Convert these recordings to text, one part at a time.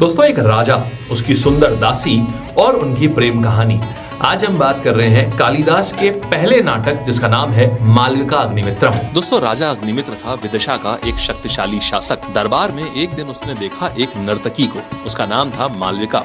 दोस्तों, एक राजा, उसकी सुंदर दासी और उनकी प्रेम कहानी। आज हम बात कर रहे हैं कालिदास के पहले नाटक जिसका नाम है मालविका अग्निमित्रम। दोस्तों, राजा अग्निमित्र था विदिशा का एक शक्तिशाली शासक। दरबार में एक दिन उसने देखा एक नर्तकी को। उसका नाम था मालविका।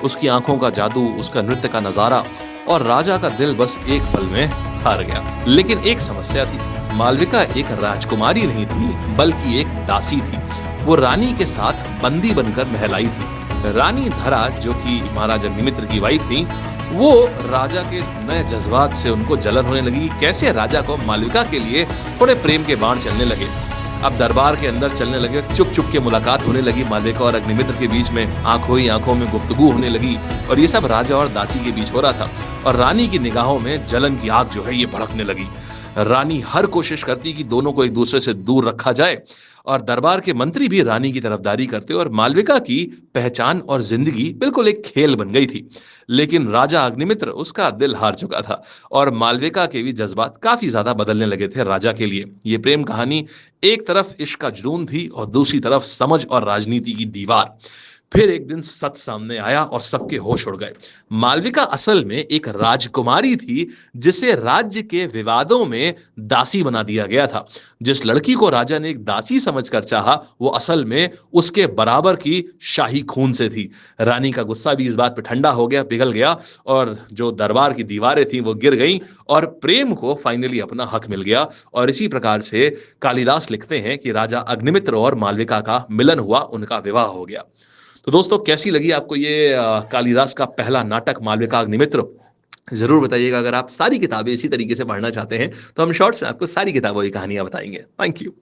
उसकी आंखों का जादू, उसका नृत्य का नजारा और राजा का दिल बस एक पल में हार गया। लेकिन एक समस्या थी। मालविका एक राजकुमारी नहीं थी बल्कि एक दासी थी। वो रानी के साथ बंदी बनकर महल आई थी। रानी धरा, जो कि महाराज अग्निमित्र की वाइफ थी, वो राजा के इस नए जज्बात से उनको जलन होने लगी। कैसे राजा को मालविका के लिए थोड़े प्रेम के बाण चलने लगे। अब दरबार के अंदर चलने लगे, चुप चुप के मुलाकात होने लगी मालविका और अग्निमित्र के बीच में। आंखों ही आंखों में गुफ्तगू होने लगी और ये सब राजा और दासी के बीच हो रहा था। और रानी की निगाहों में जलन की आग जो है ये भड़कने लगी। रानी हर कोशिश करती कि दोनों को एक दूसरे से दूर रखा जाए और दरबार के मंत्री भी रानी की तरफदारी करते और मालविका की पहचान और जिंदगी बिल्कुल एक खेल बन गई थी। लेकिन राजा अग्निमित्र, उसका दिल हार चुका था और मालविका के भी जज्बात काफी ज्यादा बदलने लगे थे राजा के लिए। ये प्रेम कहानी एक तरफ इश्क का जुनून थी और दूसरी तरफ समझ और राजनीति की दीवार। फिर एक दिन सच सामने आया और सबके होश उड़ गए। मालविका असल में एक राजकुमारी थी जिसे राज्य के विवादों में दासी बना दिया गया था। जिस लड़की को राजा ने एक दासी समझकर चाहा, वो असल में उसके बराबर की शाही खून से थी। रानी का गुस्सा भी इस बात पे ठंडा हो गया, पिघल गया और जो दरबार की दीवारें थी वो गिर गईं और प्रेम को फाइनली अपना हक मिल गया। और इसी प्रकार से कालिदास लिखते हैं कि राजा अग्निमित्र और मालविका का मिलन हुआ, उनका विवाह हो गया। तो दोस्तों, कैसी लगी आपको ये कालिदास का पहला नाटक मालविका अग्निमित्र? जरूर बताइएगा। अगर आप सारी किताबें इसी तरीके से पढ़ना चाहते हैं तो हम शॉर्ट्स में आपको सारी किताबों की कहानियां बताएंगे। Thank you.